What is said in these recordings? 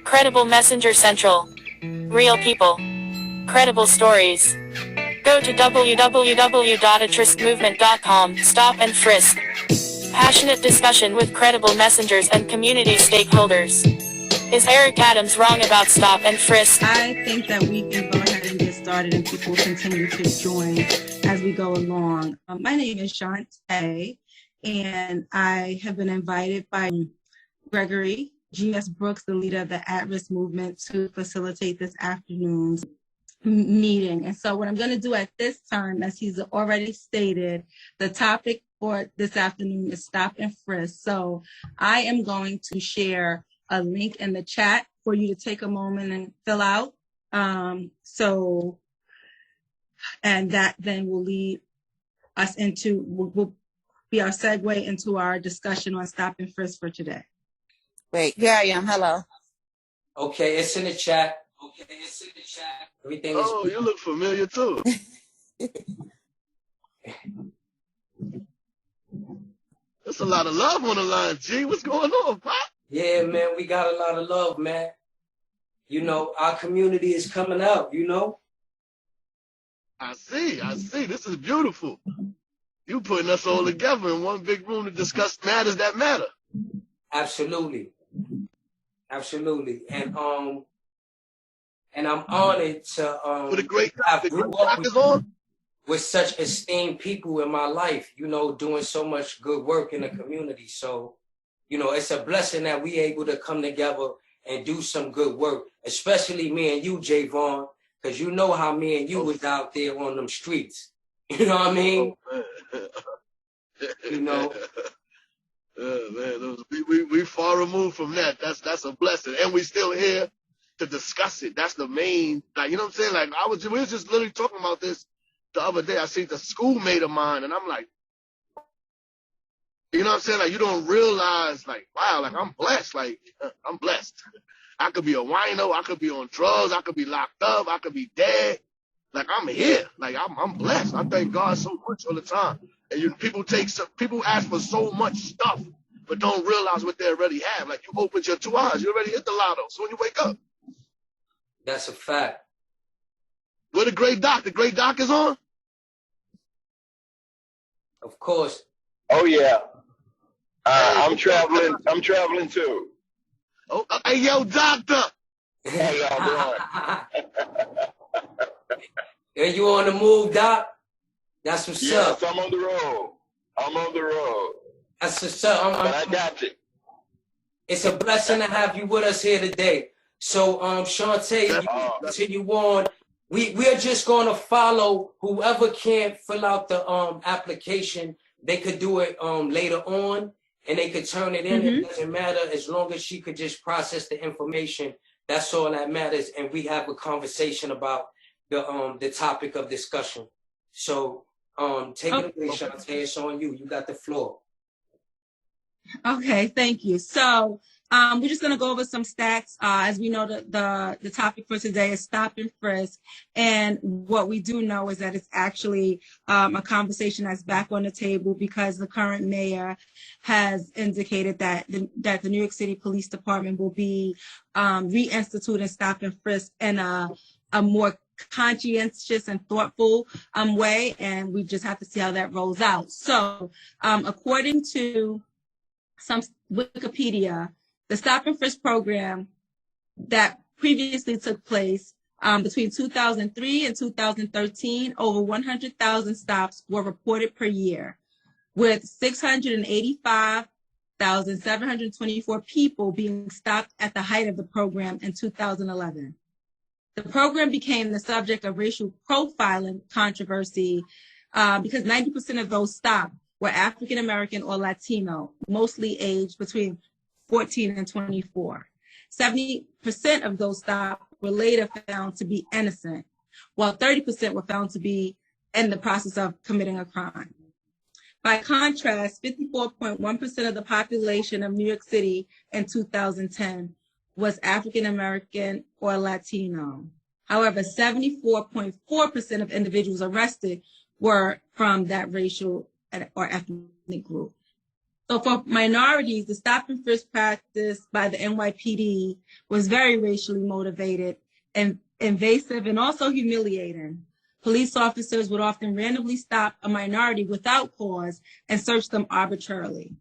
Credible Messenger Central. Real people. Credible stories. Go to www.atriskmovement.com. Stop and frisk. Passionate discussion with credible messengers and community stakeholders. Is Eric Adams wrong about stop and frisk? I think that we can go ahead and get started and people continue to join as we go along. My name is Shawnte, and I have been invited by Gregory G.S. Brooks, the leader of the At-Risk Movement, to facilitate this afternoon's meeting. And so what I'm going to do at this time, as he's already stated, the topic for this afternoon is stop and frisk. So I am going to share a link in the chat for you to take a moment and fill out. And that then will lead us into, will be our segue into our discussion on stop and frisk for today. Wait, here I am. Hello. Okay, it's in the chat. Everything is. Oh, you look familiar too. There's a lot of love on the line, G. What's going on, Pop? Yeah, man, we got a lot of love, man. You know, our community is coming out, you know? I see. This is beautiful. You putting us all together in one big room to discuss matters that matter. Absolutely. And I'm honored to With a great have the grew great up doctors on. with such esteemed people in my life, you know, doing so much good work in the community. So, you know, it's a blessing that we able to come together and do some good work, especially me and you, Javon, because you know how me and you was out there on them streets. You know what I mean? Oh, you know? Man, we far removed from that. That's a blessing. And we still here to discuss it. That's the main, like, you know what I'm saying? Like, we was just literally talking about this the other day. I seen the schoolmate of mine, and I'm like, you know what I'm saying? Like, you don't realize, like, wow, like, I'm blessed. Like, I'm blessed. I could be a wino. I could be on drugs. I could be locked up. I could be dead. Like, I'm here. Like, I'm blessed. I thank God so much all the time. And people ask for so much stuff, but don't realize what they already have. Like, you opened your 2 eyes. You already hit the lotto. So when you wake up. That's a fact. Where the great doc? The great doc is on? Of course. Oh yeah. I'm traveling too. Oh, hey, yo, doctor. How y'all doing? Are you on the move, Doc? That's what's up. Yes, I'm on the road. That's what's up. But I got you. It's a blessing to have you with us here today. So, Shawnte, you continue on. We are just going to follow whoever can't fill out the application. They could do it later on, and they could turn it in. It doesn't matter as long as she could just process the information. That's all that matters, and we have a conversation about the topic of discussion. So, take it away, Shawnte. It's on you. You got the floor. Okay, thank you. So we're just going to go over some stats. As we know, the topic for today is stop and frisk. And what we do know is that it's actually a conversation that's back on the table because the current mayor has indicated that the New York City Police Department will be reinstituting stop and frisk in a more conscientious and thoughtful way. And we just have to see how that rolls out. So according to some Wikipedia, the Stop and Frisk program that previously took place between 2003 and 2013, over 100,000 stops were reported per year, with 685,724 people being stopped at the height of the program in 2011. The program became the subject of racial profiling controversy because 90% of those stopped were African American or Latino, mostly aged between 14 and 24. 70% of those stopped were later found to be innocent, while 30% were found to be in the process of committing a crime. By contrast, 54.1% of the population of New York City in 2010 was African American or Latino. However, 74.4% of individuals arrested were from that racial or ethnic group. So for minorities, the stop and frisk practice by the NYPD was very racially motivated and invasive and also humiliating. Police officers would often randomly stop a minority without cause and search them arbitrarily.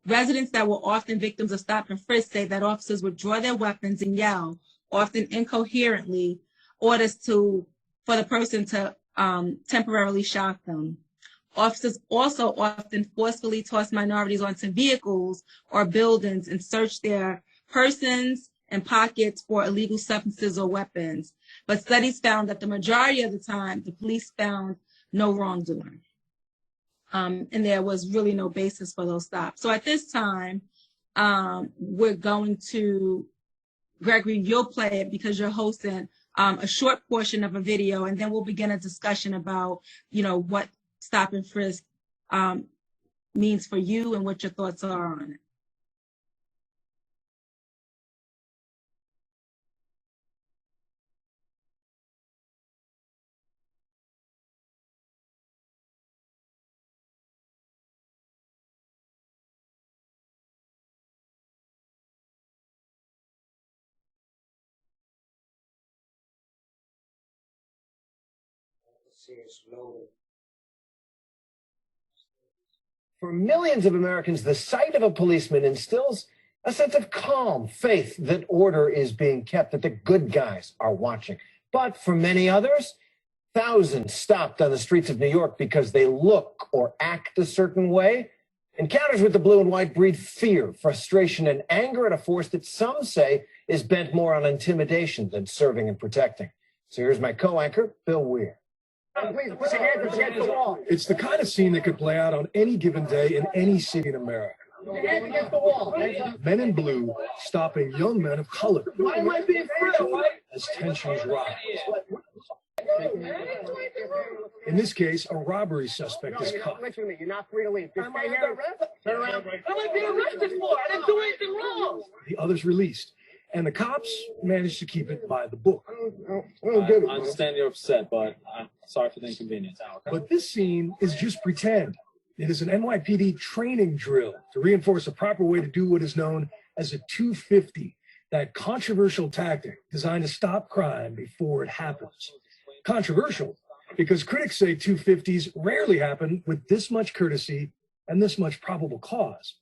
Residents that were often victims of stop and frisk say that officers would draw their weapons and yell, often incoherently, orders for the person to temporarily shock them. Officers also often forcefully toss minorities onto vehicles or buildings and search their persons and pockets for illegal substances or weapons. But studies found that the majority of the time, the police found no wrongdoing. And there was really no basis for those stops. So at this time, we're going to, Gregory, you'll play it because you're hosting a short portion of a video, and then we'll begin a discussion about, what stop and frisk means for you and what your thoughts are on it. For millions of Americans, the sight of a policeman instills a sense of calm, faith that order is being kept, that the good guys are watching. But for many others, thousands stopped on the streets of New York because they look or act a certain way. Encounters with the blue and white breed fear, frustration, and anger at a force that some say is bent more on intimidation than serving and protecting. So here's my co-anchor, Bill Weir. Please put your hands against the wall. It's the kind of scene that could play out on any given day in any city in America. Hands against the wall. Men in blue stopping young men of color Why am I being thrilled? as tensions rise. In this case, a robbery suspect is caught. You're not free to leave. Just stay here. Turn around. What am I being arrested for? I didn't do anything wrong. The others released, and the cops managed to keep it by the book. I understand you're upset, but I'm sorry for the inconvenience. But this scene is just pretend. It is an NYPD training drill to reinforce a proper way to do what is known as a 250, that controversial tactic designed to stop crime before it happens. Controversial because critics say 250s rarely happen with this much courtesy and this much probable cause.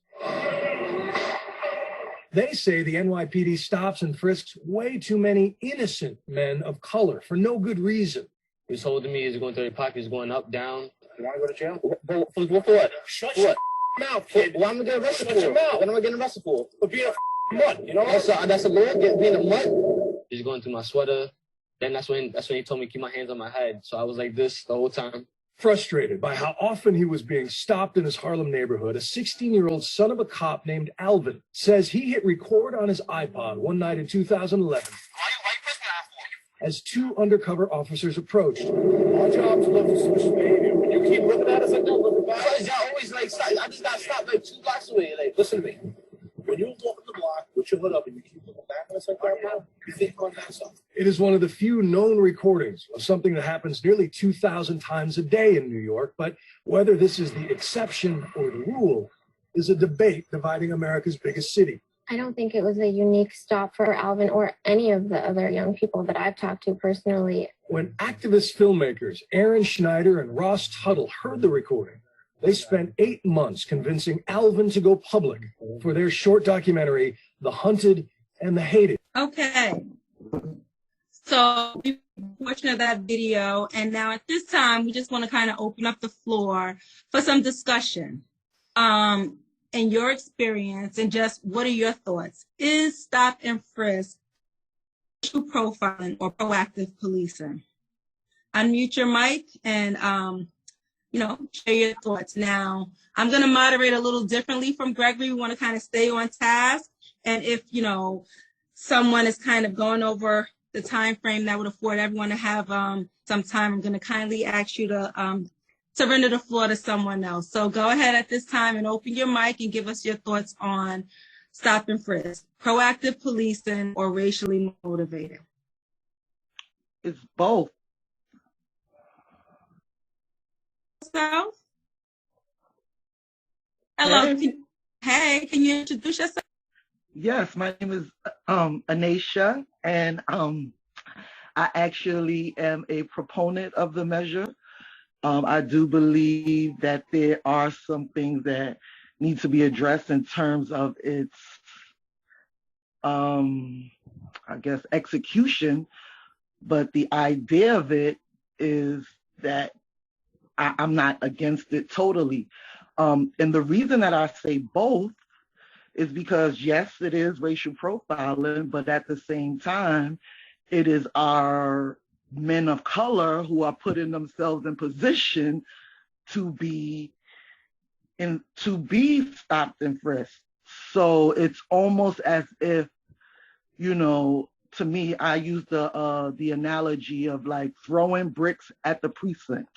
They say the NYPD stops and frisks way too many innocent men of color for no good reason. He was holding me, he's going through your pockets, going up, down. You want to go to jail? For what? Shut your mouth, kid. What am I getting arrested for? Shut your mouth. What am I getting arrested for? For being a mutt, you know? That's a law, being a mutt. He's going through my sweater. Then that's when he told me to keep my hands on my head. So I was like this the whole time. Frustrated by how often he was being stopped in his Harlem neighborhood, a 16-year-old son of a cop named Alvin says he hit record on his iPod one night in 2011 as two undercover officers approached. Our job to look for suspicious behavior. When you keep looking at us like don't look back. Because y'all always like, I just got stopped like 2 blocks away. Like, listen to me. When you walk the block with your hood up and you keep looking back at us like that, bro, you think you're going to have something. It is one of the few known recordings of something that happens nearly 2,000 times a day in New York, but whether this is the exception or the rule is a debate dividing America's biggest city. I don't think it was a unique stop for Alvin or any of the other young people that I've talked to personally. When activist filmmakers Aaron Schneider and Ross Tuttle heard the recording, they spent 8 months convincing Alvin to go public for their short documentary, The Hunted and the Hated. Okay. So we portion of that video, and now at this time, we just want to kind of open up the floor for some discussion. In your experience, and just what are your thoughts? Is stop and frisk true profiling or proactive policing? Unmute your mic and share your thoughts. Now, I'm going to moderate a little differently from Gregory. We want to kind of stay on task. And if, someone is kind of going over the time frame that would afford everyone to have some time, I'm going to kindly ask you to surrender the floor to someone else. So go ahead at this time and open your mic and give us your thoughts on stop and frisk, proactive policing or racially motivated. It's both. So, hello. Hey, can you introduce yourself? Yes, my name is Anisha, and I actually am a proponent of the measure. I do believe that there are some things that need to be addressed in terms of its, I guess, execution. But the idea of it is that I'm not against it totally. And the reason that I say both is because, yes, it is racial profiling, but at the same time, it is our men of color who are putting themselves in position to be stopped and frisked. So it's almost as if, to me, I use the analogy of like throwing bricks at the precinct.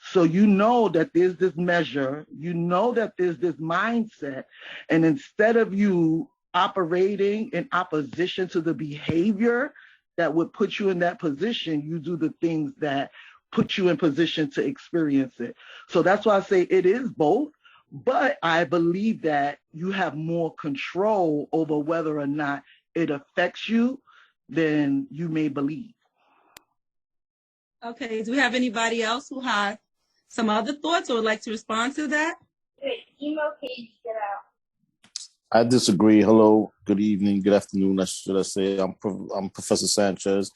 So you know that there's this measure, you know that there's this mindset, and instead of you operating in opposition to the behavior that would put you in that position, you do the things that put you in position to experience it. So that's why I say it is both, but I believe that you have more control over whether or not it affects you than you may believe. Okay, do we have anybody else who has some other thoughts or would like to respond to that? Emo Cage, get out. I disagree. Hello, good evening, good afternoon, should I say. I'm Professor Sanchez,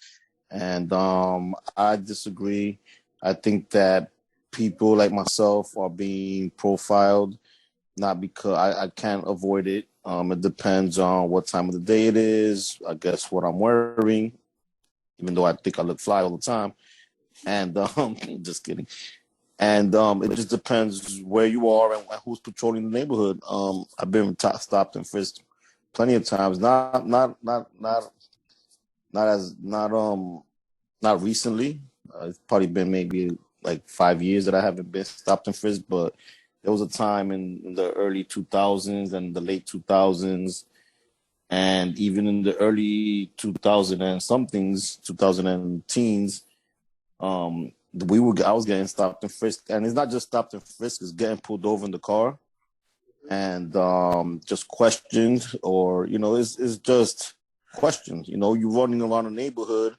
and I disagree. I think that people like myself are being profiled, not because I can't avoid it. It depends on what time of the day it is, I guess what I'm wearing, even though I think I look fly all the time. And just kidding. And it just depends where you are and who's patrolling the neighborhood. I've been stopped and frisked plenty of times. Not recently. It's probably been maybe like 5 years that I haven't been stopped and frisked. But there was a time in the early 2000s and the late 2000s, and even in the early 2000 and somethings, 2000 and teens. I was getting stopped and frisked, and it's not just stopped and frisked; it's getting pulled over in the car, and just questioned, or it's just questions. You're running around the neighborhood,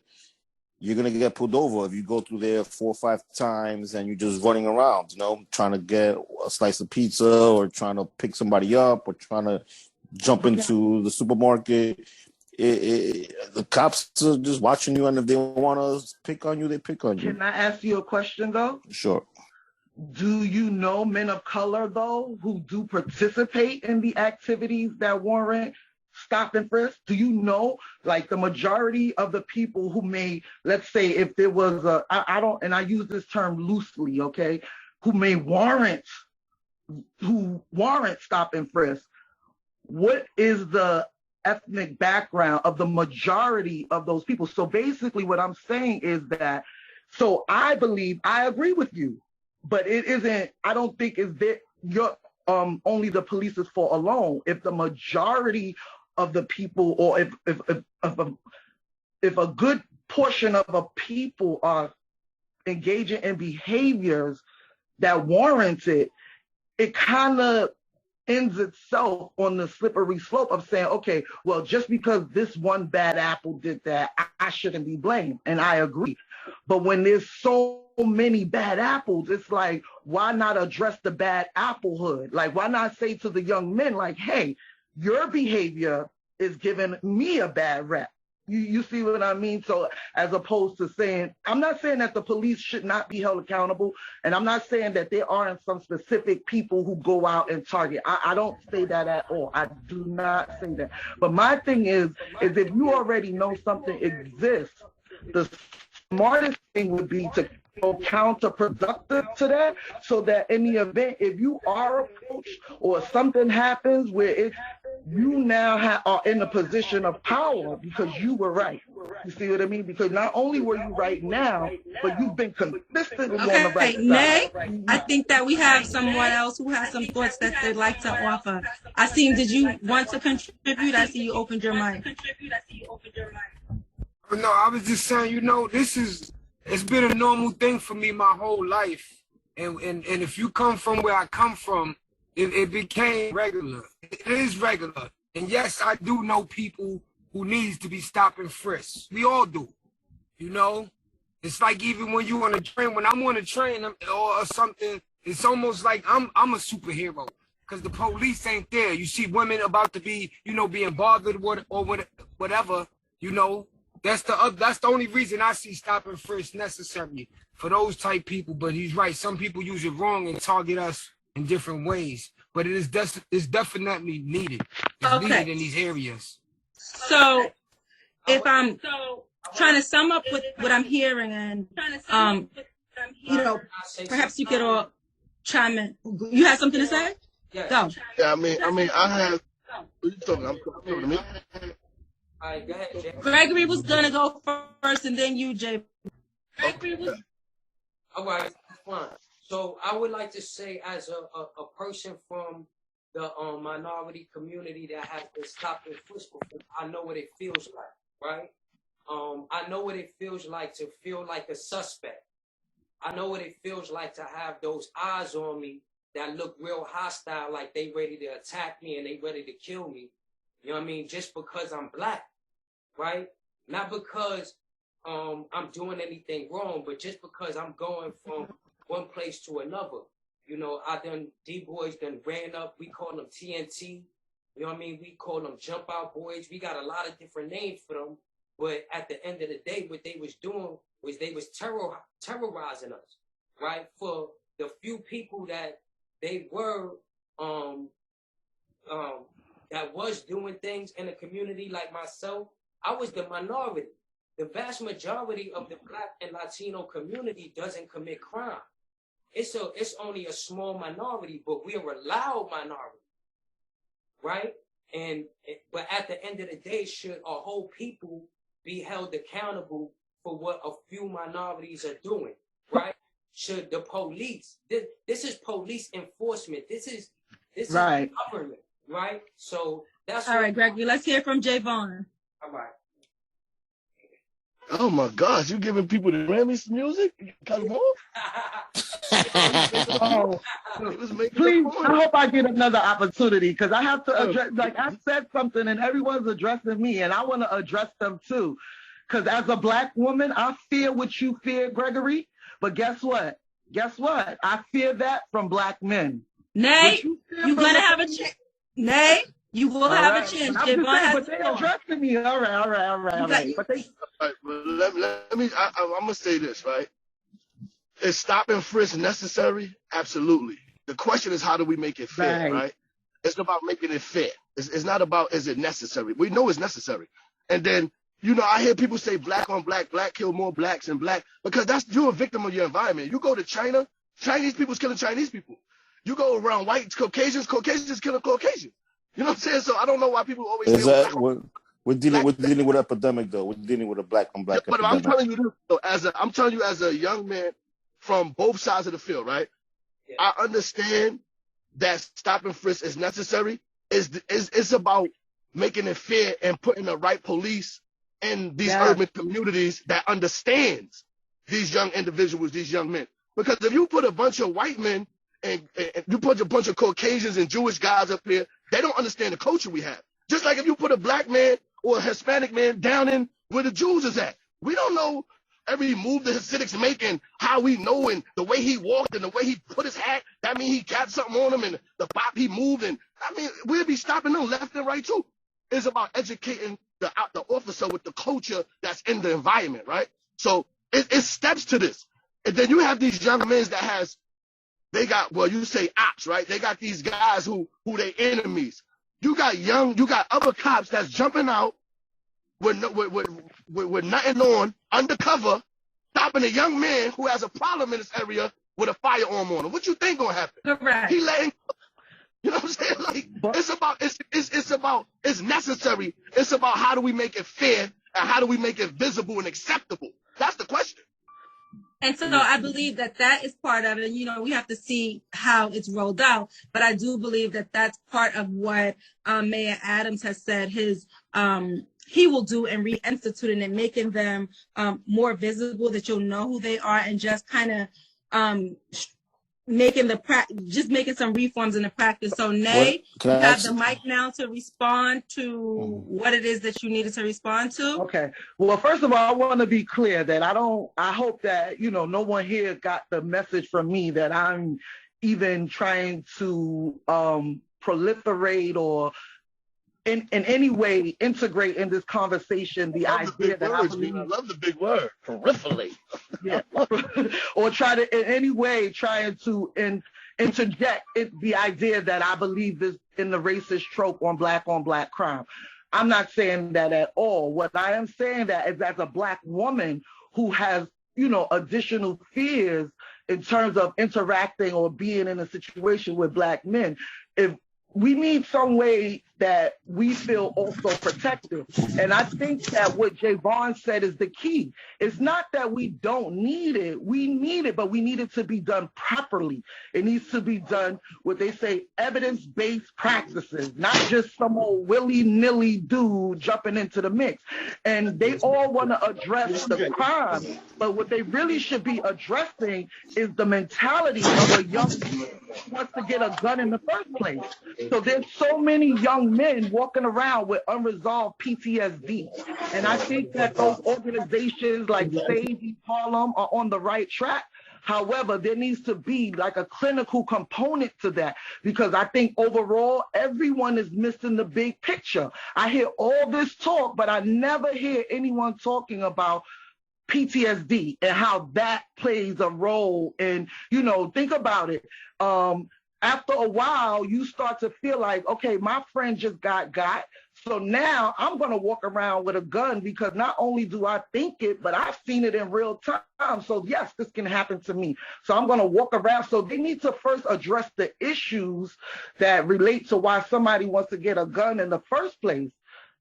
you're gonna get pulled over if you go through there 4 or 5 times and you're just running around, trying to get a slice of pizza or trying to pick somebody up or trying to jump into the supermarket. The cops are just watching you, and if they want to pick on you, they pick on you. Can I ask you a question, though? Sure. Do you know men of color, though, who do participate in the activities that warrant stop and frisk? Do you know, like, the majority of the people who may, let's say, if there was I use this term loosely, okay, who warrant stop and frisk, what is the ethnic background of the majority of those people? So basically what I'm saying is that, so I agree with you, but it isn't, I don't think it's that you're only the police's fault alone. If the majority of the people, or if a good portion of a people are engaging in behaviors that warrant it, it kind of ends itself on the slippery slope of saying, okay, well, just because this one bad apple did that, I shouldn't be blamed. And I agree. But when there's so many bad apples, it's like, why not address the bad applehood? Like, why not say to the young men, like, hey, your behavior is giving me a bad rep. You see what I mean? So as opposed to saying, I'm not saying that the police should not be held accountable, and I'm not saying that there aren't some specific people who go out and target. I don't say that at all. I do not say that. But my thing is if you already know something exists, the smartest thing would be to go counterproductive to that, so that in the event, if you are approached or something happens where it's, you now are in a position of power because you were right. You see what I mean? Because not only were you right now, but you've been consistently on the right side. Nay, I think that we have someone else who has some thoughts that they'd like to offer. Asim, did you want to contribute? I see you opened your mic. No, I was just saying, it's been a normal thing for me my whole life. And if you come from where I come from, it became regular. It is regular. And yes, I do know people who needs to be stopped and frisked. We all do. You know? It's like even when you on a train, when I'm on a train or something, it's almost like I'm a superhero because the police ain't there. You see women about to be, being bothered or whatever, That's the only reason I see stop and frisk necessary for those type people. But he's right. Some people use it wrong and target us in different ways. But it's definitely needed. It's needed in these areas. So if I'm trying to sum up with what I'm hearing, and perhaps you could all chime in. You have something to say? Go. Yeah, I mean, I have. What you talking? I'm talking to me. All right, go ahead, Jay. Gregory was gonna go first, and then you, Jay. All right, that's fine. So I would like to say, as a person from the minority community that has been stopped and frisked before, I know what it feels like, right? I know what it feels like to feel like a suspect. I know what it feels like to have those eyes on me that look real hostile, like they ready to attack me and they ready to kill me. You know what I mean? Just because I'm black, right? Not because I'm doing anything wrong, but just because I'm going from one place to another. D-boys done ran up. We call them TNT. You know what I mean? We call them jump out boys. We got a lot of different names for them. But at the end of the day, what they was doing was they was terrorizing us, right? For the few people that they were, that was doing things in the community like myself, I was the minority. The vast majority of the Black and Latino community doesn't commit crime. It's only a small minority, but we are a loud minority, right? But at the end of the day, should a whole people be held accountable for what a few minorities are doing, right? Should the police, this is police enforcement. This is government, right? So that's all right, Gregory. Let's hear from Javon. All right. Oh my gosh, you giving people the Grammys music? Cut them off? Please, I hope I get another opportunity because I have to address, like I said something and everyone's addressing me and I want to address them too. Because as a Black woman, I fear what you fear, Gregory. But guess what? I fear that from Black men. Nay, you're going to have a chance. Nay, you will have a chance. But they're addressing me. All right. But they... let me, I'm going to say this, right? Is stop and frisk necessary? Absolutely. The question is, how do we make it fair, right? It's about making it fair. It's not about, is it necessary? We know it's necessary. And then, I hear people say black on black kill more blacks and black, because you're a victim of your environment. You go to China, Chinese people's killing Chinese people. You go around white Caucasians killing Caucasians. You know what I'm saying? So I don't know why people always say we're dealing with epidemic though. We're dealing with a black on black epidemic. But I'm telling you this, I'm telling you as a young man from both sides of the field, right? Yeah. I understand that stop and frisk is necessary. It's about making it fair and putting the right police in these urban communities that understands these young individuals, these young men. Because if you put a bunch of white men and you put a bunch of Caucasians and Jewish guys up here, they don't understand the culture we have. Just like if you put a black man or a Hispanic man down in where the Jews is at. We don't know every move the Hasidics make and how we know, and the way he walked and the way he put his hat, that means he got something on him, and the bop he moved, and we'll be stopping them left and right too. It's about educating the officer with the culture that's in the environment, right? So it's steps to this. And then you have these young men they got, you say ops, right? They got these guys who they enemies. You got other cops that's jumping out with nothing on, undercover, stopping a young man who has a problem in this area with a firearm on him. What you think gonna happen? Correct. He letting, you know what I'm saying? Like, it's necessary. It's about how do we make it fair and how do we make it visible and acceptable? That's the question. And so I believe that is part of it. We have to see how it's rolled out. But I do believe that that's part of what Mayor Adams has said he will do in reinstituting and making them more visible, that you'll know who they are, and just kind of making just making some reforms in the practice. So Nay, you have the mic now to respond to what it is that you needed to respond to. Okay. Well, first of all, I want to be clear that I hope that, no one here got the message from me that I'm even trying to proliferate or in any way integrate in this conversation the idea that I believe. I love the big word, peripherally. Yeah. Or try to in any way trying to interject the idea that I believe is in the racist trope on black crime. I'm not saying that at all. What I am saying that is as a black woman who has, additional fears in terms of interacting or being in a situation with black men, if we need some way that we feel also protected. And I think that what Javon said is the key. It's not that we don't need it. We need it, but we need it to be done properly. It needs to be done, what they say, evidence-based practices, not just some old willy-nilly dude jumping into the mix. And they all want to address the crime, but what they really should be addressing is the mentality of a young person who wants to get a gun in the first place. So there's so many young men walking around with unresolved PTSD. And I think that those organizations like Save East Harlem are on the right track. However, there needs to be like a clinical component to that, because I think overall, everyone is missing the big picture. I hear all this talk, but I never hear anyone talking about PTSD and how that plays a role in, think about it. After a while, you start to feel like, okay, my friend just got, so now I'm going to walk around with a gun because not only do I think it, but I've seen it in real time. So yes, this can happen to me. So I'm going to walk around. So they need to first address the issues that relate to why somebody wants to get a gun in the first place.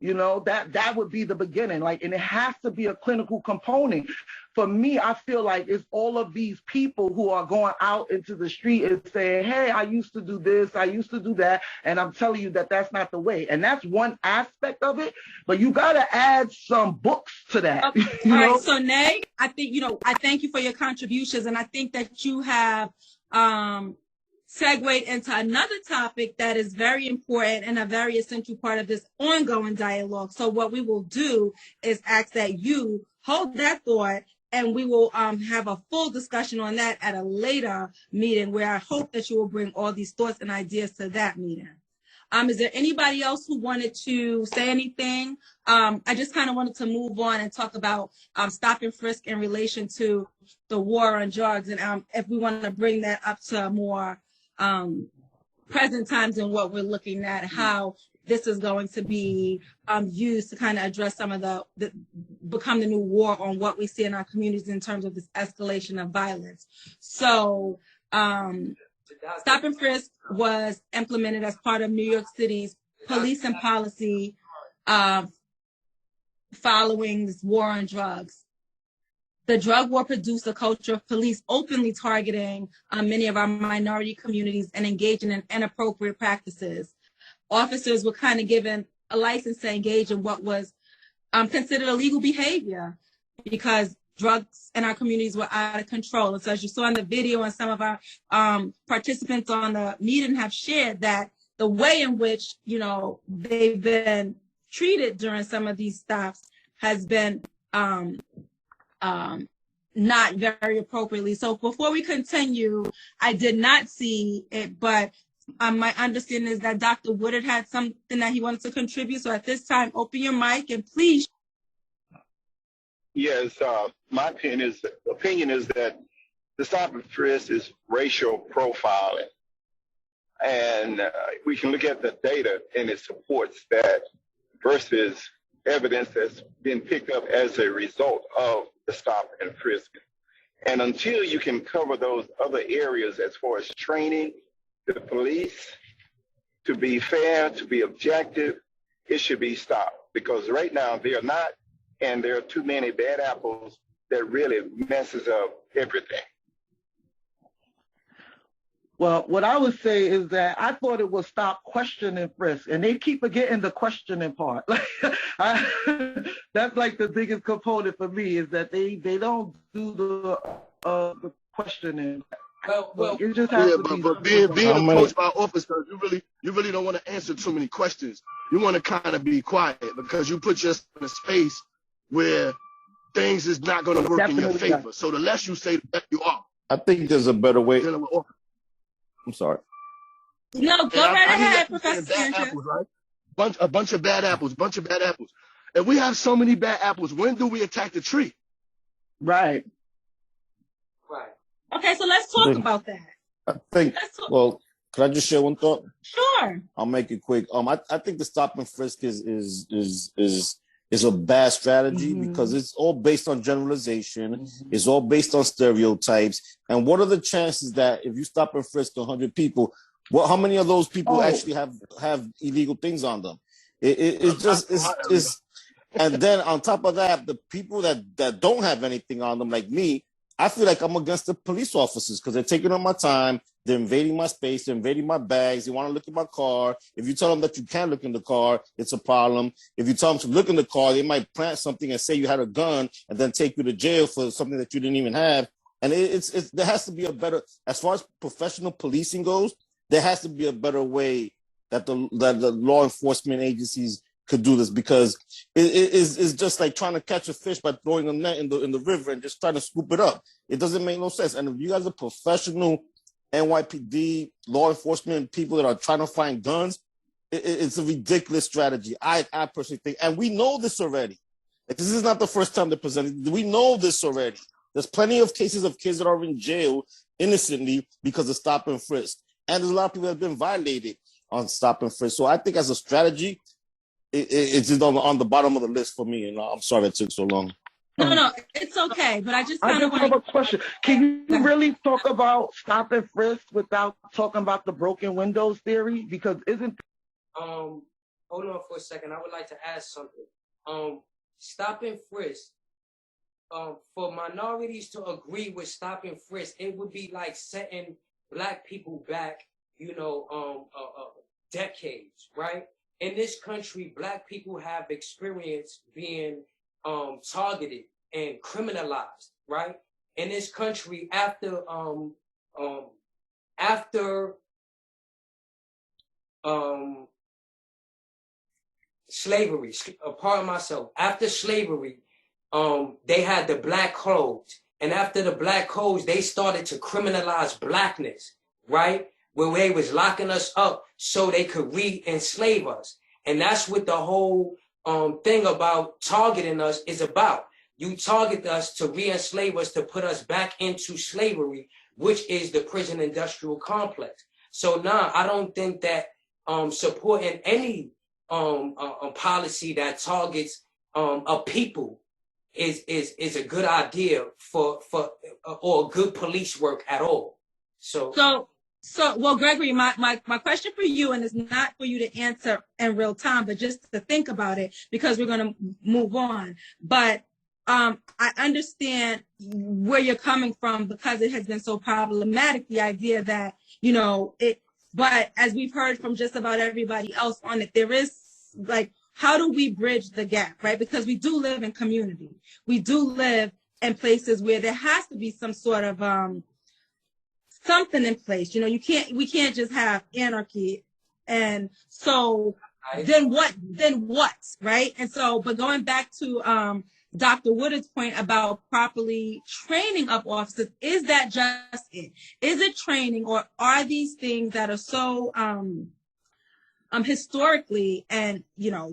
That would be the beginning. And it has to be a clinical component. For me, I feel like it's all of these people who are going out into the street and saying, hey, I used to do this, I used to do that. And I'm telling you that that's not the way. And that's one aspect of it. But you got to add some books to that. Okay. All right. So, Nay, I think, I thank you for your contributions. And I think that you have segued into another topic that is very important and a very essential part of this ongoing dialogue. So what we will do is ask that you hold that thought, and we will have a full discussion on that at a later meeting, where I hope that you will bring all these thoughts and ideas to that meeting. Is there anybody else who wanted to say anything? I just kind of wanted to move on and talk about stop and frisk in relation to the war on drugs, and if we want to bring that up to more present times and what we're looking at, how this is going to be used to kind of address some of the become the new war on what we see in our communities in terms of this escalation of violence. So stop and frisk was implemented as part of New York City's policing policy following this war on drugs. The drug war produced a culture of police openly targeting many of our minority communities and engaging in inappropriate practices. Officers were kind of given a license to engage in what was considered illegal behavior because drugs in our communities were out of control. And so as you saw in the video, and some of our participants on the meeting have shared, that the way in which, they've been treated during some of these stops has been not very appropriately. So before we continue, I did not see it, but my understanding is that Dr. Woodard had something that he wanted to contribute. So at this time, open your mic and please. Yes, my opinion is that the stop and frisk is racial profiling. And we can look at the data and it supports that versus evidence that's been picked up as a result of the stop and frisk. And until you can cover those other areas as far as training the police to be fair, to be objective, it should be stopped. Because right now they are not, and there are too many bad apples that really messes up everything. Well, what I would say is that I thought it was stop, question, and frisk, and they keep forgetting the questioning part. That's like the biggest component for me, is that they don't do the questioning. Well, you just have Yeah, to be but being How many? approached by officers, you really don't want to answer too many questions. You want to kind of be quiet because you put yourself in a space where things is not going to work in your definitely favor. So the less you say, the better you are I think there's a better way. dealing with officers. I'm sorry. No, go right ahead, Professor Bad Sanchez. apples, right? A bunch of bad apples. If we have so many bad apples, when do we attack the tree? right. Okay, so let's talk about that. I think. Well, could I just share one thought? Sure. I'll make it quick. I think the stop and frisk is a bad strategy because it's all based on generalization. It's all based on stereotypes. And what are the chances that if you stop and frisk 100 people, how many of those people actually have illegal things on them? It's and then on top of that, the people that don't have anything on them, like me, I feel like I'm against the police officers because they're taking up my time. They're invading my space. They're invading my bags. They want to look at my car. If you tell them that you can't look in the car, it's a problem. If you tell them to look in the car, they might plant something and say you had a gun and then take you to jail for something that you didn't even have. And there has to be a better, as far as professional policing goes, there has to be a better way that the law enforcement agencies could do this, because it's just like trying to catch a fish by throwing a net in the river and just trying to scoop it up. It doesn't make no sense. And if you guys are professional NYPD law enforcement people that are trying to find guns, it's a ridiculous strategy. I personally think, and we know this already. Like, this is not the first time they're presenting. We know this already. There's plenty of cases of kids that are in jail innocently because of stop and frisk. And there's a lot of people that have been violated on stop and frisk. So I think as a strategy, it's just on the bottom of the list for me. And I'm sorry it took so long. No, it's okay. But I just kind of have a question. Can you really talk about stop and frisk without talking about the broken windows theory? Because isn't hold on for a second. I would like to ask something. Stop and frisk. For minorities to agree with stop and frisk, it would be like setting Black people back, decades, right? In this country, Black people have experienced being targeted and criminalized, right? In this country, after slavery, pardon myself, after slavery, they had the Black codes. And after the Black codes, they started to criminalize Blackness, right? Where they was locking us up so they could re-enslave us. And that's what the whole thing about targeting us is about. You target us to re-enslave us, to put us back into slavery, which is the prison industrial complex. So now I don't think that supporting any policy that targets a people is a good idea for or good police work at all. So well, Gregory, my question for you, and it's not for you to answer in real time, but just to think about it, because we're going to move on. But I understand where you're coming from, because it has been so problematic, the idea that, but as we've heard from just about everybody else on it, there is like, how do we bridge the gap, right? Because we do live in community. We do live in places where there has to be some sort of something in place. We can't just have anarchy. And so then what, right? And so, but going back to Dr. Woodard's point about properly training up officers, is that just it? Is it training, or are these things that are so historically and,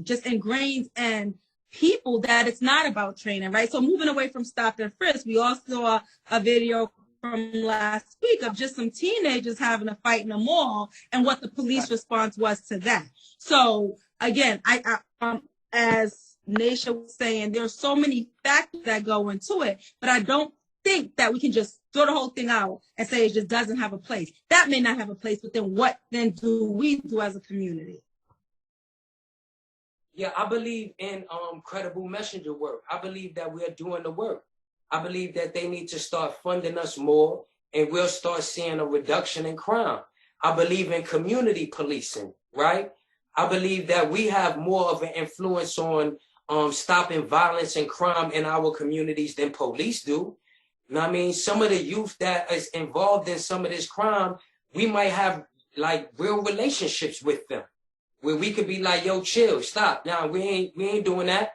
just ingrained in people that it's not about training, right? So moving away from stop and frisk, we also saw a video from last week of just some teenagers having a fight in a mall and what the police response was to that. So again, I as Naisha was saying, there's so many factors that go into it, but I don't think that we can just throw the whole thing out and say it just doesn't have a place. That may not have a place, but then what then do we do as a community? Yeah, I believe in credible messenger work. I believe that we are doing the work. I believe that they need to start funding us more, and we'll start seeing a reduction in crime. I believe in community policing, right? I believe that we have more of an influence on stopping violence and crime in our communities than police do. You know what I mean? Some of the youth that is involved in some of this crime, we might have like real relationships with them where we could be like, yo, chill, stop. Now we ain't doing that,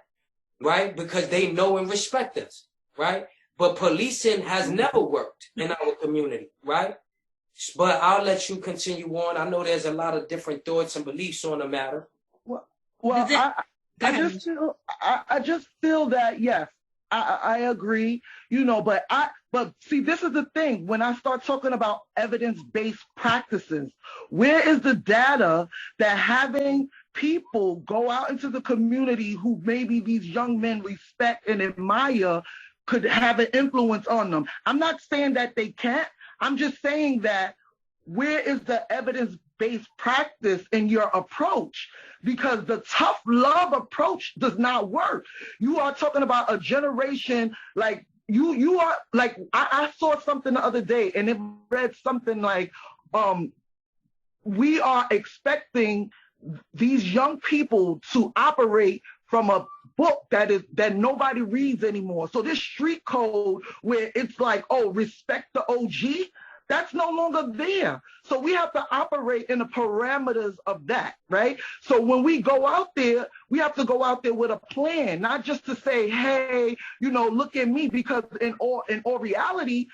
right? Because they know and respect us, right? But policing has never worked in our community, right? But I'll let you continue on. I know there's a lot of different thoughts and beliefs on the matter. Well, I just feel that yes, I agree, but see, this is the thing. When I start talking about evidence-based practices, where is the data that having people go out into the community who maybe these young men respect and admire could have an influence on them? I'm not saying that they can't. I'm just saying that where is the evidence-based practice in your approach? Because the tough love approach does not work. You are talking about a generation like you are like I saw something the other day and it read something like we are expecting these young people to operate from a book that nobody reads anymore. So this street code where it's like, oh, respect the OG, that's no longer there. So we have to operate in the parameters of that, right? So when we go out there, we have to go out there with a plan, not just to say, hey, look at me, because in all reality,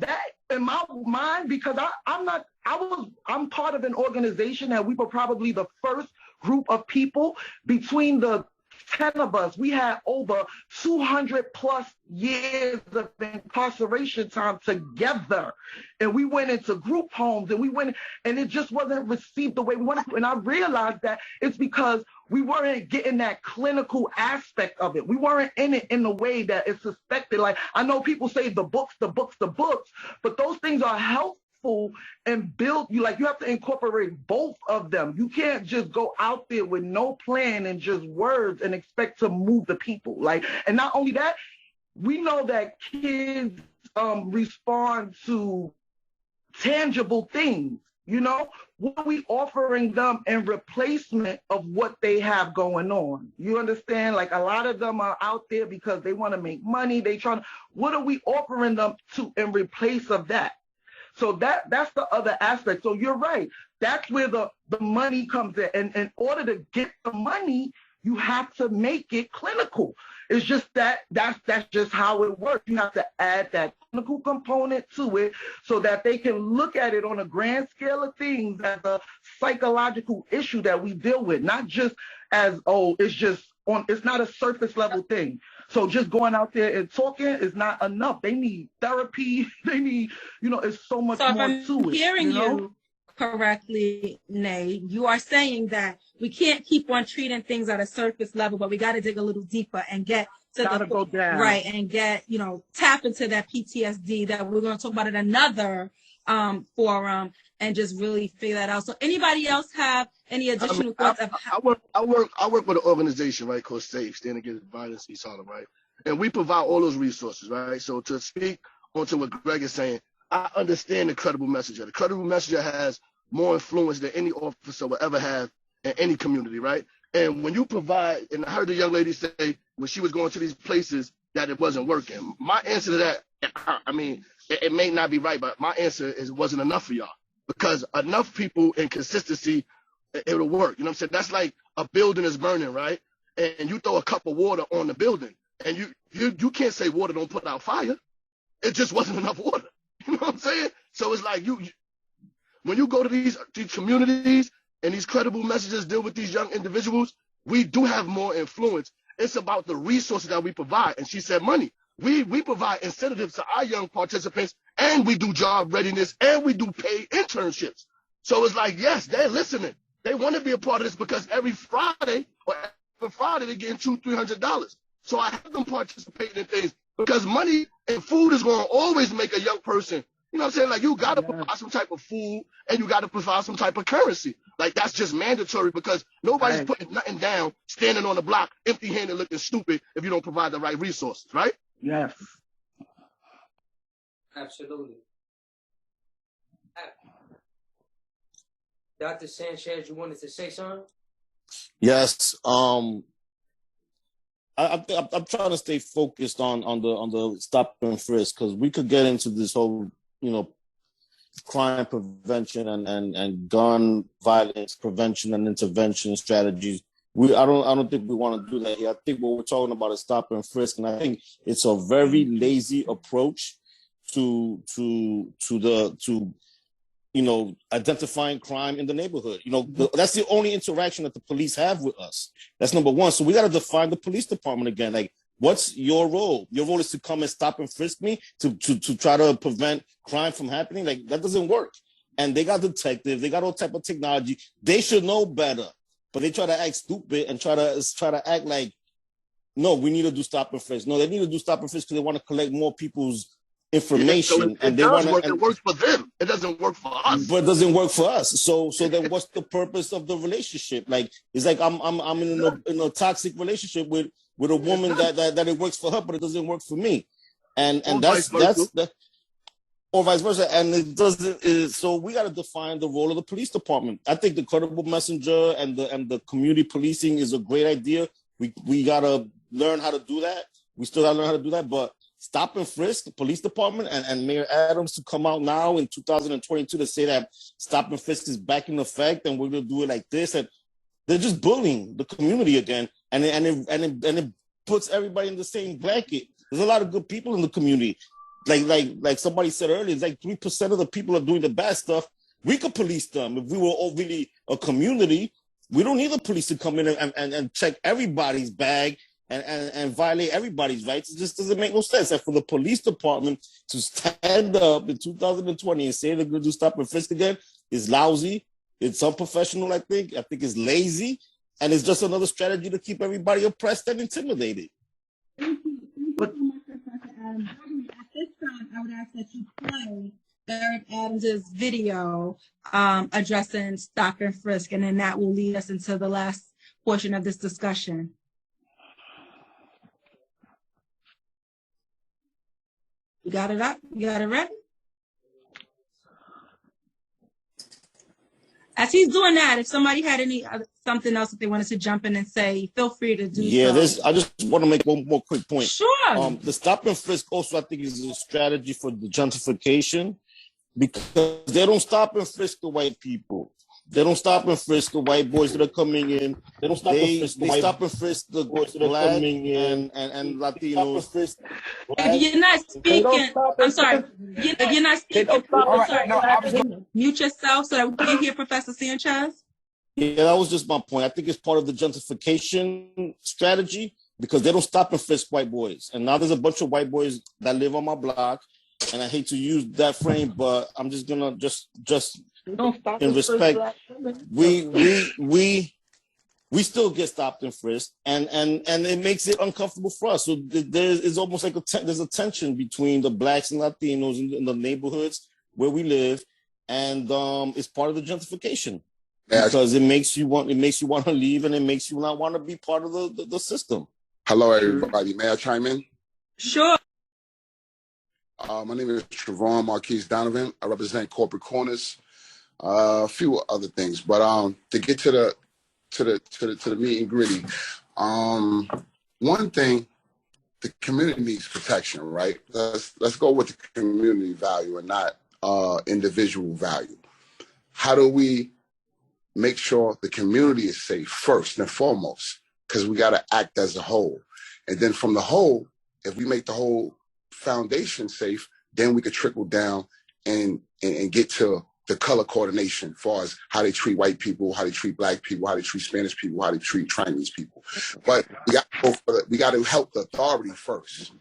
that in my mind, because I'm part of an organization that we were probably the first group of people. Between the 10 of us, we had over 200 plus years of incarceration time together. And we went into group homes and it just wasn't received the way we wanted to. And I realized that it's because we weren't getting that clinical aspect of it. We weren't in it in the way that it's suspected. Like, I know people say the books, but those things are helpful and build you have to incorporate both of them. You can't just go out there with no plan and just words and expect to move the people. And not only that, we know that kids respond to tangible things. What are we offering them in replacement of what they have going on? You understand? Like, a lot of them are out there because they want to make money. What are we offering them to in replace of that? So that's the other aspect. So you're right. That's where the money comes in. And in order to get the money, you have to make it clinical. It's just that's just how it works. You have to add that clinical component to it so that they can look at it on a grand scale of things as a psychological issue that we deal with, not just as, it's not a surface level thing. So just going out there and talking is not enough. They need therapy. They need, it's so much more to it. So if I'm hearing you correctly, Nay, you are saying that we can't keep on treating things at a surface level, but we got to dig a little deeper and get to go down. Right, and get, tap into that PTSD that we're going to talk about in another forum and just really figure that out. So anybody else have any additional thoughts? I work with an organization, right, called SAFE, Stand Against Violence East Harlem, right? And we provide all those resources, right? So to speak onto what Greg is saying, I understand the credible messenger. The credible messenger has more influence than any officer will ever have in any community, right? And when you provide, and I heard the young lady say when she was going to these places that it wasn't working. My answer to that, I mean, it may not be right, but my answer is it wasn't enough for y'all. Because enough people and consistency, it'll work. You know what I'm saying? That's like a building is burning, right? And you throw a cup of water on the building, and you can't say water don't put out fire. It just wasn't enough water. You know what I'm saying? So it's like when you go to these communities and these credible messages deal with these young individuals, we do have more influence. It's about the resources that we provide. And she said money. We provide incentives to our young participants, and we do job readiness, and we do paid internships. So it's like, yes, they're listening. They want to be a part of this because every Friday they're getting $200-$300. So I have them participating in things because money and food is going to always make a young person. You know what I'm saying? Like, you got to provide some type of food and you got to provide some type of currency. Like, that's just mandatory because nobody's putting nothing down, standing on the block, empty-handed, looking stupid if you don't provide the right resources, right? Yes. Absolutely. Dr. Sanchez, you wanted to say something? Yes. I'm trying to stay focused on the stop and frisk, because we could get into this whole, crime prevention and gun violence prevention and intervention strategies. I don't think we want to do that here. I think what we're talking about is stop and frisk, and I think it's a very lazy approach to identifying crime in the neighborhood. That's the only interaction that the police have with us. That's number one. So we got to define the police department again. Like, what's your role? Your role is to come and stop and frisk me to try to prevent crime from happening. Like, that doesn't work. And they got detectives, they got all type of technology. They should know better, but they try to act stupid and try to act like, no, we need to do stop and frisk. No, they need to do stop and frisk because they want to collect more people's information, and they want to. It works for them. It doesn't work for us. But it doesn't work for us. So then, what's the purpose of the relationship? Like, it's like I'm in a toxic relationship with a woman that it works for her, but it doesn't work for me, and that's or vice versa. And it doesn't. So we got to define the role of the police department. I think the credible messenger and the community policing is a great idea. We gotta learn how to do that. We still gotta learn how to do that, but stop and frisk, the police department, and Mayor Adams to come out now in 2022 to say that stop and frisk is back in effect and we're going to do it like this. And they're just bullying the community again. And it puts everybody in the same blanket. There's a lot of good people in the community. Like somebody said earlier, it's like 3% of the people are doing the bad stuff. We could police them. If we were all really a community, we don't need the police to come in and check everybody's bag and violate everybody's rights. It just doesn't make no sense. And for the police department to stand up in 2020 and say they're going to do stop and frisk again is lousy. It's unprofessional, I think. I think it's lazy. And it's just another strategy to keep everybody oppressed and intimidated. Thank you so much, Professor Adams. At this time, I would ask that you play Eric Adams' video addressing stop and frisk, and then that will lead us into the last portion of this discussion. You got it up? You got it ready? As he's doing that, if somebody had something else that they wanted to jump in and say, feel free to do so. I just want to make one more quick point. Sure. The stop and frisk also, I think, is a strategy for the gentrification, because they don't stop and frisk the white people. They don't stop and frisk the white boys that are coming in. They don't stop and frisk the stop and frisk the boys that are coming in and Latinos. If you're not speaking, I'm sorry. If you're not speaking, I'm sorry. Mute yourself so that we can hear Professor Sanchez. Yeah, that was just my point. I think it's part of the gentrification strategy, because they don't stop and frisk white boys. And now there's a bunch of white boys that live on my block. And I hate to use that frame, but I'm just gonna just in respect, we still get stopped and frisked, and it makes it uncomfortable for us. So there's almost like there's a tension between the blacks and Latinos in the neighborhoods where we live, and it's part of the gentrification, because it makes you want to leave, and it makes you not want to be part of the system. Hello, everybody. May I chime in? Sure. My name is Trevon Marquise Donovan. I represent Corporate Corners, a few other things, but to get to the meat and gritty, one thing, the community needs protection, right? Let's go with the community value and not individual value. How do we make sure the community is safe first and foremost? Because we got to act as a whole, and then from the whole, if we make the whole foundation safe, then we could trickle down and get to the color coordination as far as how they treat white people, how they treat black people, how they treat Spanish people, how they treat Chinese people. But we got to help the authority first.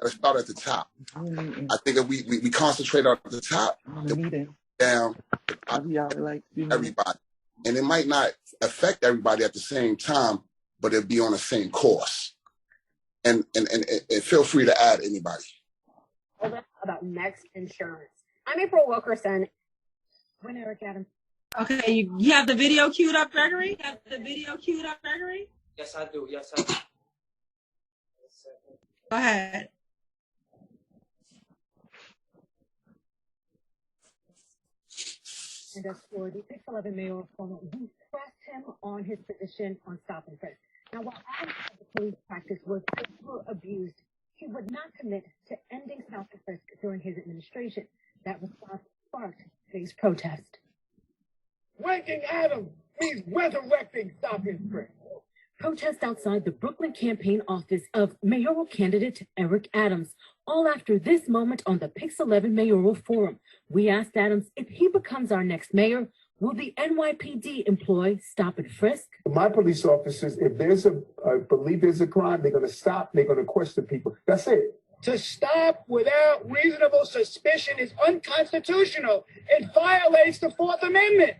Let's start at the top. I think if we concentrate on the top, down everybody, and it might not affect everybody at the same time, but it'll be on the same course. And feel free to add anybody. About next insurance. I'm April Wilkerson. When Eric Adams. Okay, you have the video queued up, Gregory? Yes, I do. Yes, I do. Go ahead. And as for the 6'11" Mayor of Cuomo, who pressed him on his position on stop and frisk. Now, while I have the police practice was ever abused, he would not commit to ending stop and frisk during his administration. That response sparked today's protest. Ranking Adams means resurrecting stop and frisk. Protests outside the Brooklyn campaign office of mayoral candidate Eric Adams, all after this moment on the Pix 11 mayoral forum. We asked Adams if he becomes our next mayor, will the NYPD employ stop and frisk? My police officers, if there's believe there's a crime, they're going to stop, they're going to question people. That's it. To stop without reasonable suspicion is unconstitutional. It violates the Fourth Amendment.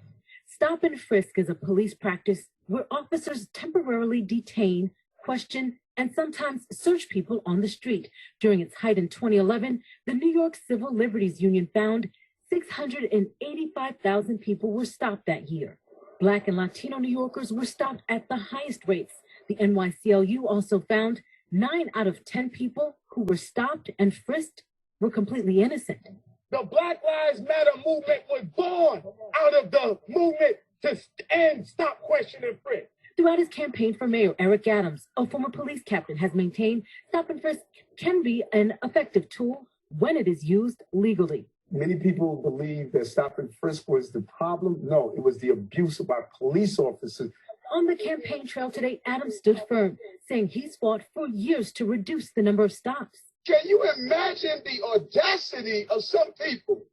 Stop and frisk is a police practice where officers temporarily detain, question, and sometimes search people on the street. During its height in 2011, the New York Civil Liberties Union found 685,000 people were stopped that year. Black and Latino New Yorkers were stopped at the highest rates. The NYCLU also found 9 out of 10 people who were stopped and frisked were completely innocent. The Black Lives Matter movement was born out of the movement to end stop, question, and frisk. Throughout his campaign for mayor, Eric Adams, a former police captain, has maintained stop and frisk can be an effective tool when it is used legally. Many people believe that stop and frisk was the problem. No, it was the abuse of our police officers. On the campaign trail today, Adams stood firm, saying he's fought for years to reduce the number of stops. Can you imagine the audacity of some people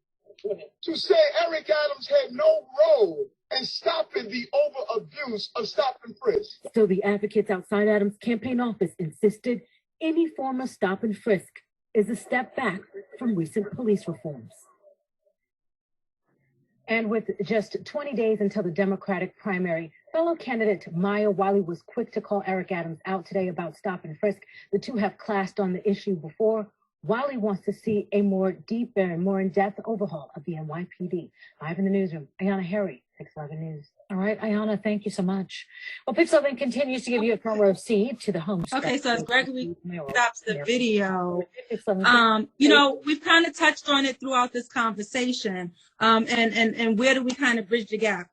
to say Eric Adams had no role in stopping the over-abuse of stop and frisk? So the advocates outside Adams' campaign office insisted any form of stop and frisk is a step back from recent police reforms. And with just 20 days until the Democratic primary, fellow candidate Maya Wiley was quick to call Eric Adams out today about stop and frisk. The two have clashed on the issue before. Wiley wants to see a more deep and more in-depth overhaul of the NYPD. Live in the newsroom, Ayana Harry, 611 News. All right, Ayana, thank you so much. Well, Pix 11 continues to give you a front row seat to the home. Okay, so as Gregory stops the video, you know, we've kind of touched on it throughout this conversation. And where do we kind of bridge the gap?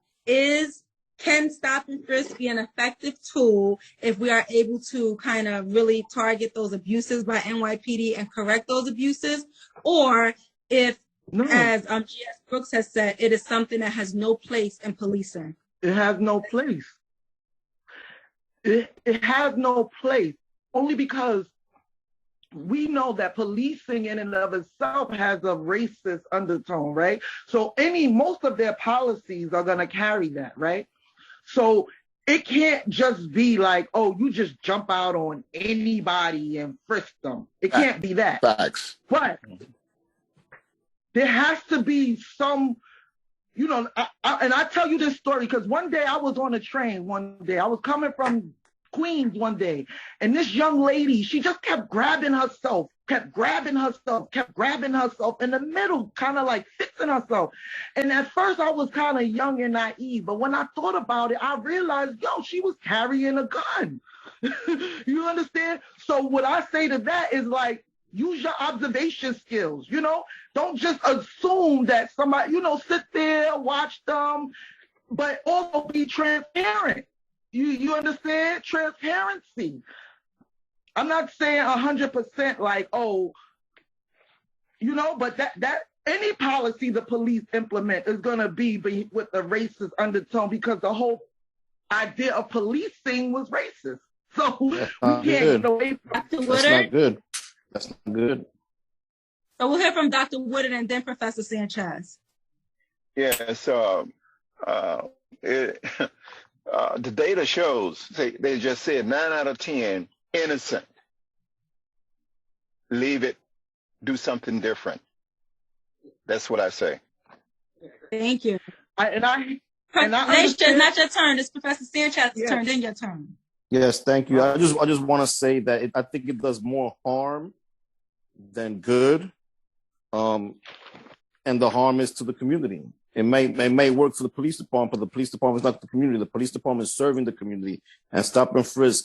Can stop and frisk be an effective tool if we are able to kind of really target those abuses by NYPD and correct those abuses? Or if, as G.S. Brooks has said, it is something that has no place in policing? It has no place. It has no place only because we know that policing in and of itself has a racist undertone, right? So most of their policies are going to carry that, right? So it can't just be like, oh, you just jump out on anybody and frisk them. It can't be that. Facts. But there has to be some, you know, and I tell you this story because one day I was on a train one day. I was coming from Queens one day, and this young lady, she just kept grabbing herself in the middle, kind of like fixing herself. And at first I was kind of young and naive, but when I thought about it, I realized, yo, she was carrying a gun. You understand? So what I say to that is like, use your observation skills, you know? Don't just assume that somebody, you know, sit there, watch them, but also be transparent. You understand? Transparency. I'm not saying 100% like, oh, you know, but that any policy the police implement is going to be with a racist undertone because the whole idea of policing was racist. So we can't get away from Dr. That's Woodard. not good. That's not good. So we'll hear from Dr. Woodard and then Professor Sanchez. Yes. The data shows, they just said 9 out of 10 innocent. Leave it, do something different. That's what I say. Thank you. Nation, not your turn. It's Professor Sanchez's turn, then your turn. Yes, thank you. I just want to say that I think it does more harm than good, and the harm is to the community. It may work for the police department, but the police department is not the community. The police department is serving the community, and stop and frisk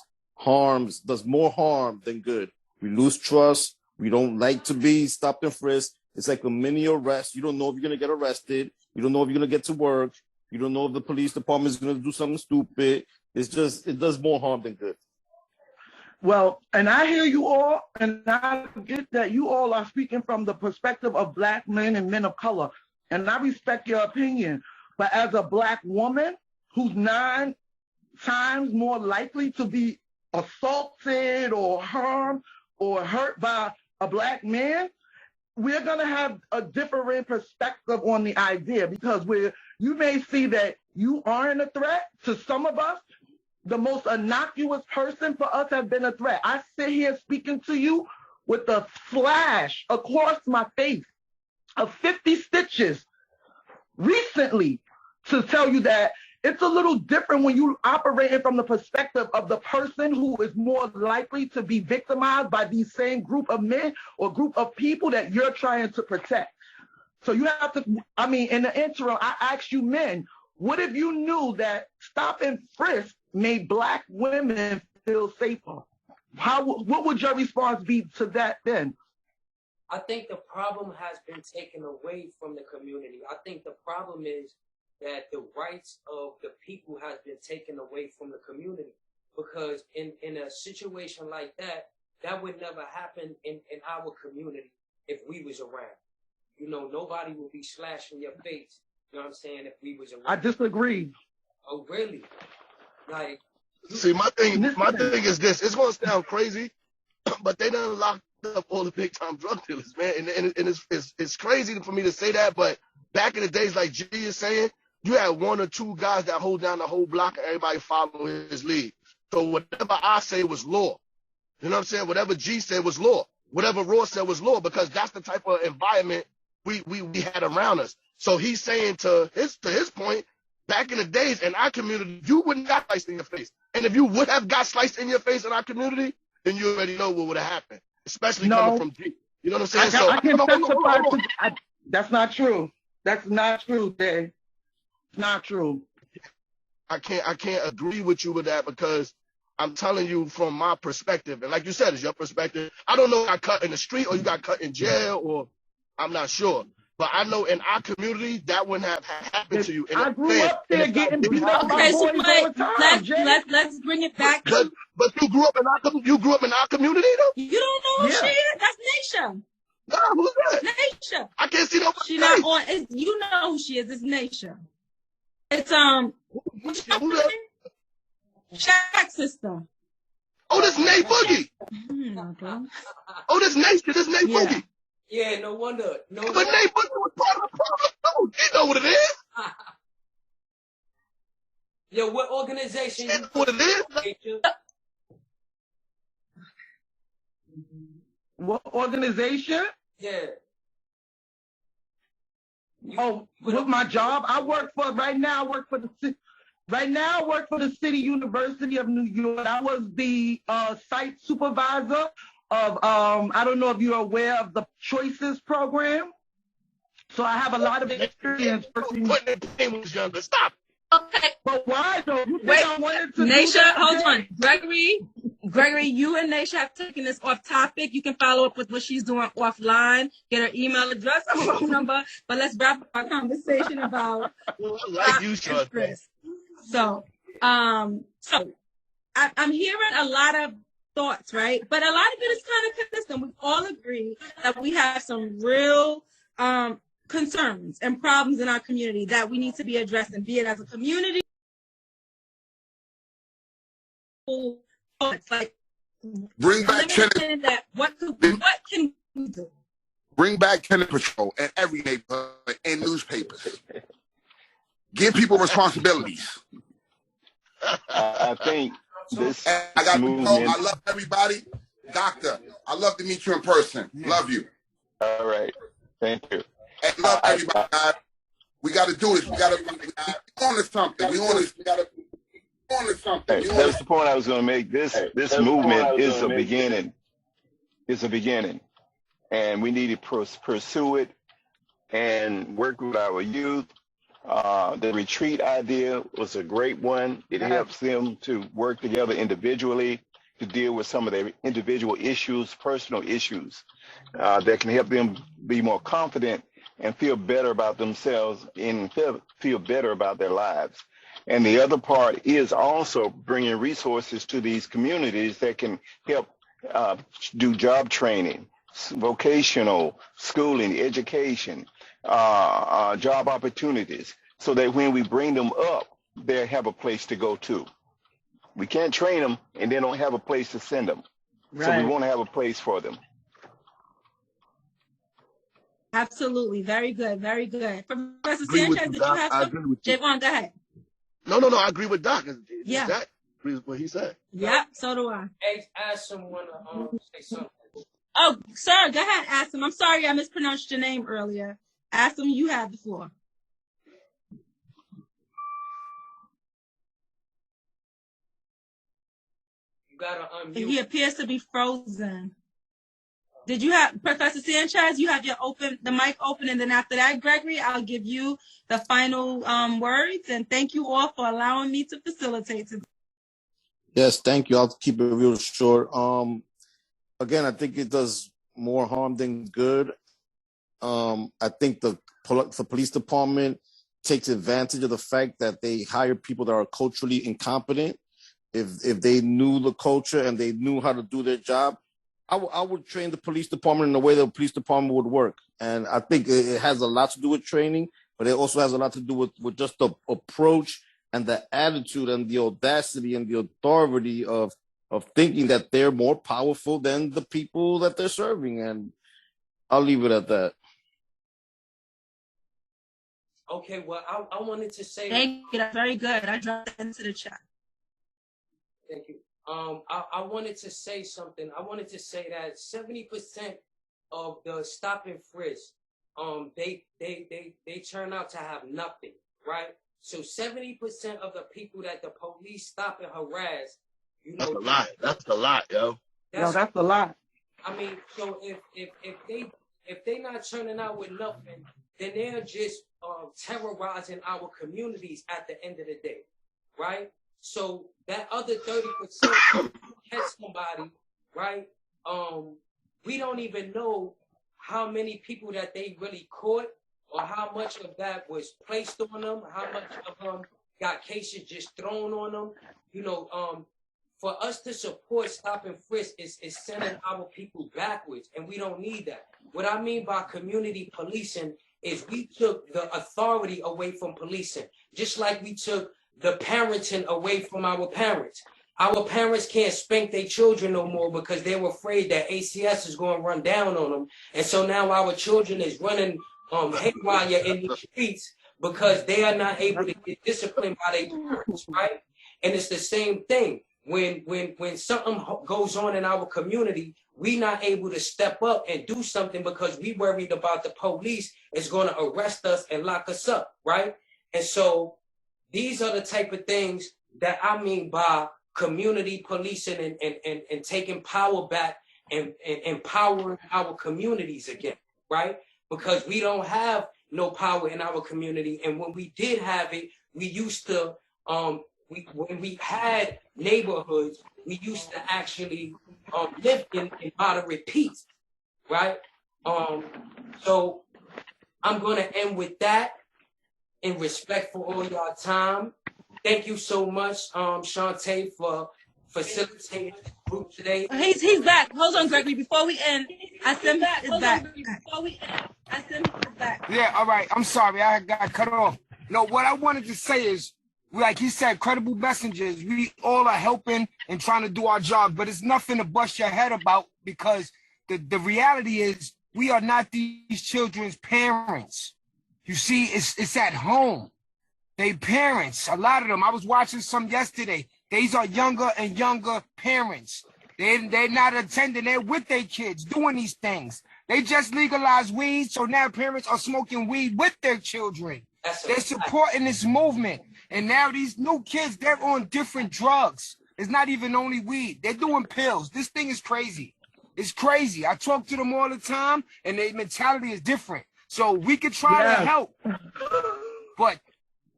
does more harm than good. We lose trust. We don't like to be stopped and frisked. It's like a mini arrest. You don't know if you're going to get arrested. You don't know if you're going to get to work. You don't know if the police department is going to do something stupid. It does more harm than good. Well, and I hear you all, and I get that you all are speaking from the perspective of Black men and men of color, and I respect your opinion. But as a Black woman who's 9 times more likely to be assaulted or harmed or hurt by a Black man, we're going to have a different perspective on the idea, because you may see that you aren't a threat to some of us. The most innocuous person for us has been a threat. I sit here speaking to you with a flash across my face of 50 stitches recently to tell you that it's a little different when you operating from the perspective of the person who is more likely to be victimized by these same group of men or group of people that you're trying to protect. So you have to, I mean, in the interim, I ask you men, what if you knew that stop and frisk made Black women feel safer? What would your response be to that then? I think the problem has been taken away from the community. I think the problem is that the rights of the people has been taken away from the community, because in a situation like that, that would never happen in our community if we was around. You know, nobody would be slashing your face, you know what I'm saying, if we was around. I disagree. Oh, really? Like, see, my thing is this. It's gonna sound crazy, but they done locked up all the big time drug dealers, man. And it's crazy for me to say that, but back in the days, like G is saying, you had 1 or 2 guys that hold down the whole block and everybody follow his lead. So whatever I say was law. You know what I'm saying? Whatever G said was law. Whatever Raw said was law, because that's the type of environment we had around us. So he's saying to his point, back in the days in our community, you wouldn't got sliced in your face. And if you would have got sliced in your face in our community, then you already know what would have happened, especially coming from G. You know what I'm saying? I can testify. That's not true. That's not true, Dave. Not true. I can't agree with you with that, because I'm telling you from my perspective, and like you said, it's your perspective. I don't know if I got cut in the street or you got cut in jail, or I'm not sure. But I know in our community that wouldn't have happened to you. And I grew up there getting beat up by boys all the time. Let's bring it back. But you grew up in our community though? You don't know who she is? That's Naisha. No, who's that? Naisha. I can't see nobody. She's not on. You know who she is? It's Naisha. It's Shaq's sister. Oh, this Nate Boogie. Oh, this Naisha. This Nate Boogie. Yeah, no wonder. But Nate Boogie was part of the problem too. You know what it is. Yo, what organization? You know what it is. What organization? Yeah. With my job, I work for the City University of New York. I was the site supervisor of I don't know if you're aware of the Choices program. So I have a lot of experience working. Stop. Okay. But why though? Wait, Naisha, hold on. Gregory, you and Naisha have taken this off topic. You can follow up with what she's doing offline, get her email address or phone number. But let's wrap up our conversation about Chris. So I'm hearing a lot of thoughts, right? But a lot of it is kind of consistent. We all agree that we have some real concerns and problems in our community that we need to be addressing, be it as a community. Like, bring back that. What can we do? Bring back Tenant Patrol in every neighborhood and newspapers. Give people responsibilities. I think this I got movement. I love everybody. Doctor, I love to meet you in person. Love you. All right. Thank you. And love everybody, guys. We got to do this. We got to be on to something. We on this. We got to be on to something. That's the point I was going to make. This movement is a beginning. It's a beginning. And we need to pursue it and work with our youth. The retreat idea was a great one. It helps them to work together individually to deal with some of their individual issues, personal issues that can help them be more confident and feel better about themselves and feel better about their lives. And the other part is also bringing resources to these communities that can help do job training, vocational schooling, education, job opportunities, so that when we bring them up, they have a place to go to. We can't train them and they don't have a place to send them. Right. So we want to have a place for them. Absolutely. Very good. Very good. Professor Agree with Sanchez, you, did you Doc. have I some? agree with you. Javon, go ahead. No, I agree with Doc. Yeah. That agrees with what he said. Yep, so do I. Ask someone to say something. Oh, sir, go ahead, ask him. I'm sorry I mispronounced your name earlier. Ask him, you have the floor. You gotta unmute. He appears to be frozen. Did you have, Professor Sanchez, you have the mic open, and then after that, Gregory, I'll give you the final words, and thank you all for allowing me to facilitate today. Yes, thank you. I'll keep it real short. Again, I think it does more harm than good. I think the police department takes advantage of the fact that they hire people that are culturally incompetent. If they knew the culture and they knew how to do their job, I would train the police department in the way the police department would work. And I think it has a lot to do with training, but it also has a lot to do with just the approach and the attitude and the audacity and the authority of thinking that they're more powerful than the people that they're serving. And I'll leave it at that. Okay, well, I wanted to say. Thank you. That's very good. I dropped that into the chat. Thank you. I wanted to say something. I wanted to say that 70% of the stop and frisk, they turn out to have nothing, right? So 70% of the people that the police stop and harass, you know, That's a lot, yo. That's a lot. I mean, so if they not turning out with nothing, then they're just terrorizing our communities at the end of the day, right? So that other 30% catch somebody, right? We don't even know how many people that they really caught, or how much of that was placed on them, how much of them got cases just thrown on them. You know, for us to support stop and frisk is sending our people backwards, and we don't need that. What I mean by community policing is we took the authority away from policing, just like we took the parenting away from our parents. Our parents can't spank their children no more because they were afraid that ACS is going to run down on them. And so now our children is running haywire in the streets because they are not able to get disciplined by their parents, right? And it's the same thing. When something goes on in our community, we not able to step up and do something because we worried about the police is going to arrest us and lock us up, right? And so these are the type of things that I mean by community policing and taking power back and empowering our communities again, right? Because we don't have no power in our community. And when we did have it, we used to, when we had neighborhoods, we used to actually live in moderate peace, right? So I'm going to end with that. In respect for all y'all time. Thank you so much, Shawnte, for facilitating this group today. He's back. Hold on, Gregory. Before we end, Asim is back. Yeah, all right. I'm sorry. I got cut off. No, what I wanted to say is, like he said, credible messengers. We all are helping and trying to do our job, but it's nothing to bust your head about because the reality is we are not these children's parents. You see, it's at home. They parents, a lot of them. I was watching some yesterday. These are younger and younger parents. They're not attending. They're with their kids doing these things. They just legalized weed, so now parents are smoking weed with their children. They're supporting this movement. And now these new kids, they're on different drugs. It's not even only weed. They're doing pills. This thing is crazy. It's crazy. I talk to them all the time, and their mentality is different. So we could try to help, but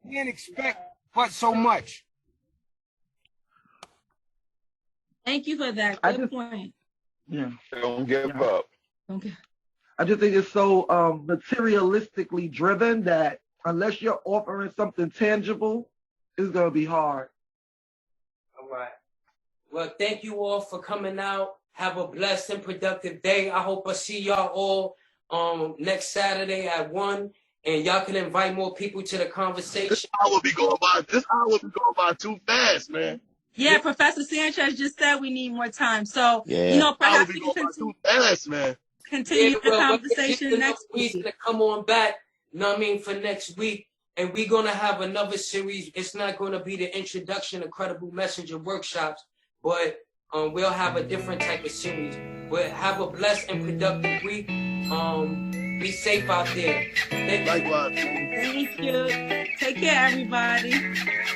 we can't expect but so much. Thank you for that. Good point. Yeah. Don't give up. Okay. I just think it's so materialistically driven that unless you're offering something tangible it's gonna be hard. All right. Well, thank you all for coming out. Have a blessed and productive day. I hope I see y'all all next Saturday at 1. And y'all can invite more people to the conversation. This hour be going by too fast, man. Yeah, Professor Sanchez just said we need more time. So, Yeah. you know, perhaps Be we can going by continue, too fast, man. continue the conversation next We're week. gonna come on back, you know what I mean, for next week. And we're gonna have another series. It's not gonna be the introduction of Credible Messenger workshops, but we'll have a different type of series. But have a blessed and productive week. Be safe out there. Likewise. Thank you. Take care, everybody.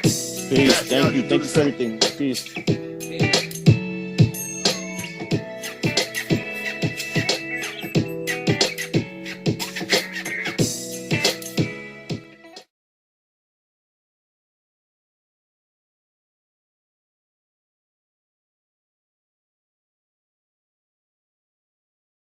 Peace. Thank you. Thank you for everything. Peace.